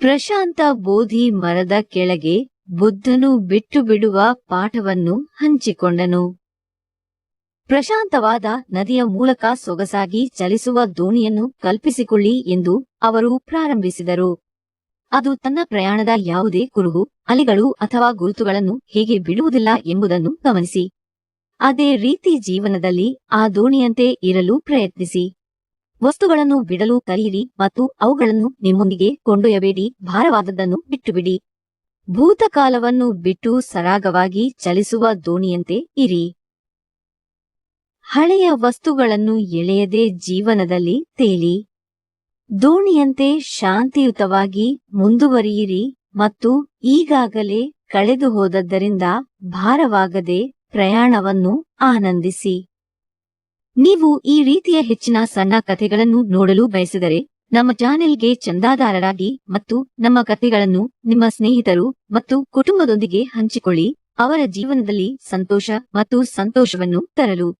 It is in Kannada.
ಪ್ರಶಾಂತ ಬೋಧಿ ಮರದ ಕೆಳಗೆ ಬುದ್ಧನು ಬಿಟ್ಟು ಬಿಡುವ ಪಾಠವನ್ನು ಹಂಚಿಕೊಂಡನು. ಪ್ರಶಾಂತವಾದ ನದಿಯ ಮೂಲಕ ಸೊಗಸಾಗಿ ಚಲಿಸುವ ದೋಣಿಯನ್ನು ಕಲ್ಪಿಸಿಕೊಳ್ಳಿ ಎಂದು ಅವರು ಪ್ರಾರಂಭಿಸಿದರು. ಅದು ತನ್ನ ಪ್ರಯಾಣದ ಯಾವುದೇ ಕುರುಹು, ಅಲೆಗಳು ಅಥವಾ ಗುರುತುಗಳನ್ನು ಹೇಗೆ ಬಿಡುವುದಿಲ್ಲ ಎಂಬುದನ್ನು ಗಮನಿಸಿ. ಅದೇ ರೀತಿ ಜೀವನದಲ್ಲಿ ಆ ದೋಣಿಯಂತೆ ಇರಲು ಪ್ರಯತ್ನಿಸಿ. ವಸ್ತುಗಳನ್ನು ಬಿಡಲು ಕಲಿಯಿರಿ ಮತ್ತು ಅವುಗಳನ್ನು ನಿಮ್ಮೊಂದಿಗೆ ಕೊಂಡೊಯ್ಯಬೇಡಿ. ಭಾರವಾದದ್ದನ್ನು ಬಿಟ್ಟುಬಿಡಿ. ಭೂತಕಾಲವನ್ನು ಬಿಟ್ಟು ಸರಾಗವಾಗಿ ಚಲಿಸುವ ದೋಣಿಯಂತೆ ಇರಿ. ಹಳೆಯ ವಸ್ತುಗಳನ್ನು ಎಳೆಯದೆ ಜೀವನದಲ್ಲಿ ತೇಲಿ. ದೋಣಿಯಂತೆ ಶಾಂತಿಯುತವಾಗಿ ಮುಂದುವರಿಯಿರಿ ಮತ್ತು ಈಗಾಗಲೇ ಕಳೆದು ಹೋದದ್ದರಿಂದ ಭಾರವಾಗದೆ ಪ್ರಯಾಣವನ್ನು ಆನಂದಿಸಿ. ನೀವು ಈ ರೀತಿಯ ಹೆಚ್ಚಿನ ಸಣ್ಣ ಕಥೆಗಳನ್ನು ನೋಡಲು ಬಯಸಿದರೆ ನಮ್ಮ ಚಾನೆಲ್ಗೆ ಚಂದಾದಾರರಾಗಿ ಮತ್ತು ನಮ್ಮ ಕಥೆಗಳನ್ನು ನಿಮ್ಮ ಸ್ನೇಹಿತರು ಮತ್ತು ಕುಟುಂಬದೊಂದಿಗೆ ಹಂಚಿಕೊಳ್ಳಿ. ಅವರ ಜೀವನದಲ್ಲಿ ಸಂತೋಷ ಮತ್ತು ಸಂತೋಷವನ್ನು ತರಲು